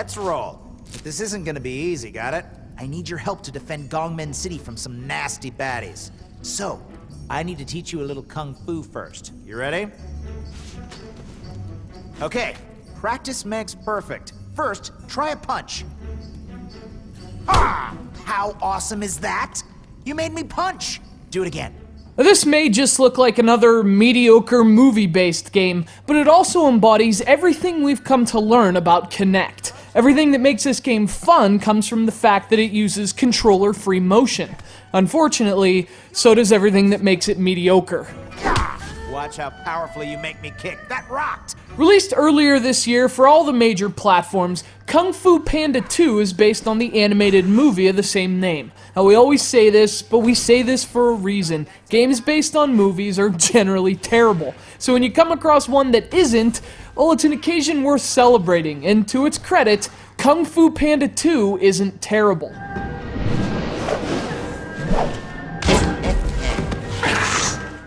let's roll. But this isn't gonna be easy, got it? I need your help to defend Gongmen City from some nasty baddies. So, I need to teach you a little kung fu first. You ready? Okay, practice makes perfect. First, try a punch. Ah! How awesome is that? You made me punch! Do it again. This may just look like another mediocre movie-based game, but it also embodies everything we've come to learn about Kinect. Everything that makes this game fun comes from the fact that it uses controller-free motion. Unfortunately, so does everything that makes it mediocre. Watch how powerfully you make me kick. That rocked! Released earlier this year for all the major platforms, Kung Fu Panda 2 is based on the animated movie of the same name. Now, we always say this, but we say this for a reason. Games based on movies are generally terrible. So when you come across one that isn't, well, it's an occasion worth celebrating, and to its credit, Kung Fu Panda 2 isn't terrible.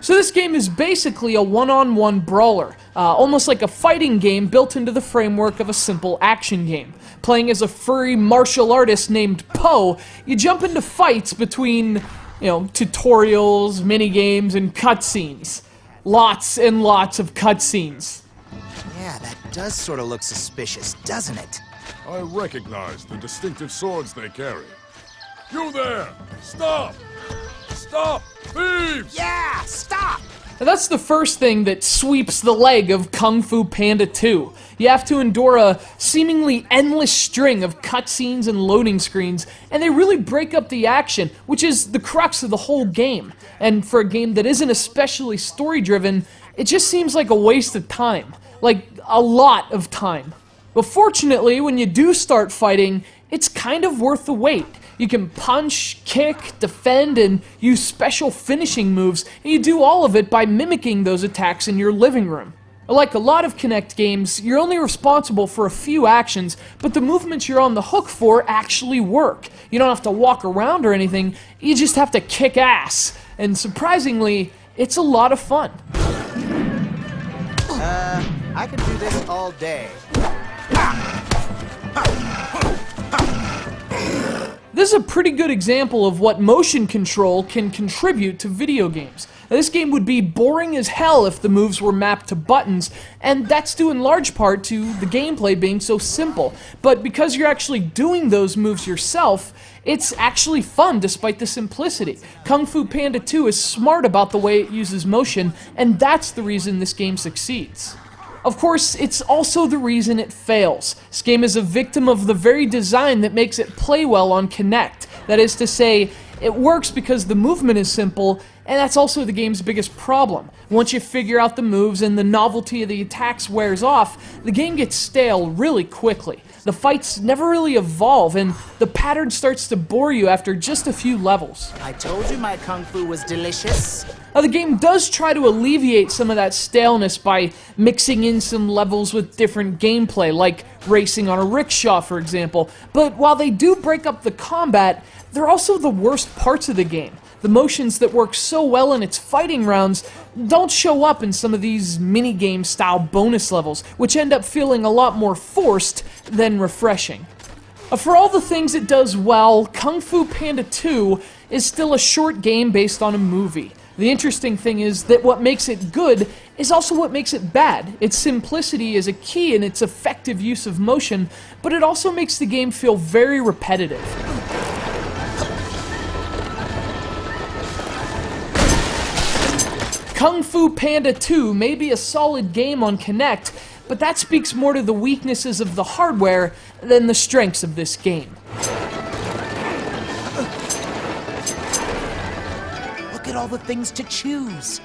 So this game is basically a one-on-one brawler, almost like a fighting game built into the framework of a simple action game. Playing as a furry martial artist named Po, you jump into fights between, tutorials, minigames, and cutscenes. Lots and lots of cutscenes. Yeah, that does sort of look suspicious, doesn't it? I recognize the distinctive swords they carry. You there! Stop! Stop! Thieves! Yeah, stop! Now that's the first thing that sweeps the leg of Kung Fu Panda 2. You have to endure a seemingly endless string of cutscenes and loading screens, and they really break up the action, which is the crux of the whole game. And for a game that isn't especially story-driven, it just seems like a waste of time. Like, a lot of time. But fortunately, when you do start fighting, it's kind of worth the wait. You can punch, kick, defend, and use special finishing moves, and you do all of it by mimicking those attacks in your living room. Like a lot of Kinect games, you're only responsible for a few actions, but the movements you're on the hook for actually work. You don't have to walk around or anything, you just have to kick ass. And surprisingly, it's a lot of fun. I could do this all day. This is a pretty good example of what motion control can contribute to video games. Now, this game would be boring as hell if the moves were mapped to buttons, and that's due in large part to the gameplay being so simple. But because you're actually doing those moves yourself, it's actually fun despite the simplicity. Kung Fu Panda 2 is smart about the way it uses motion, and that's the reason this game succeeds. Of course, it's also the reason it fails. This game is a victim of the very design that makes it play well on Kinect. That is to say, it works because the movement is simple, and that's also the game's biggest problem. Once you figure out the moves and the novelty of the attacks wears off, the game gets stale really quickly. The fights never really evolve, and the pattern starts to bore you after just a few levels. I told you my kung fu was delicious. Now, the game does try to alleviate some of that staleness by mixing in some levels with different gameplay, like racing on a rickshaw, for example. But while they do break up the combat, they're also the worst parts of the game. The motions that work so well in its fighting rounds don't show up in some of these minigame style bonus levels, which end up feeling a lot more forced than refreshing. For all the things it does well, Kung Fu Panda 2 is still a short game based on a movie. The interesting thing is that what makes it good is also what makes it bad. Its simplicity is a key in its effective use of motion, but it also makes the game feel very repetitive. Kung Fu Panda 2 may be a solid game on Kinect, but that speaks more to the weaknesses of the hardware than the strengths of this game. Look at all the things to choose.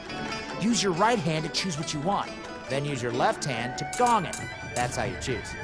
Use your right hand to choose what you want. Then use your left hand to gong it. That's how you choose.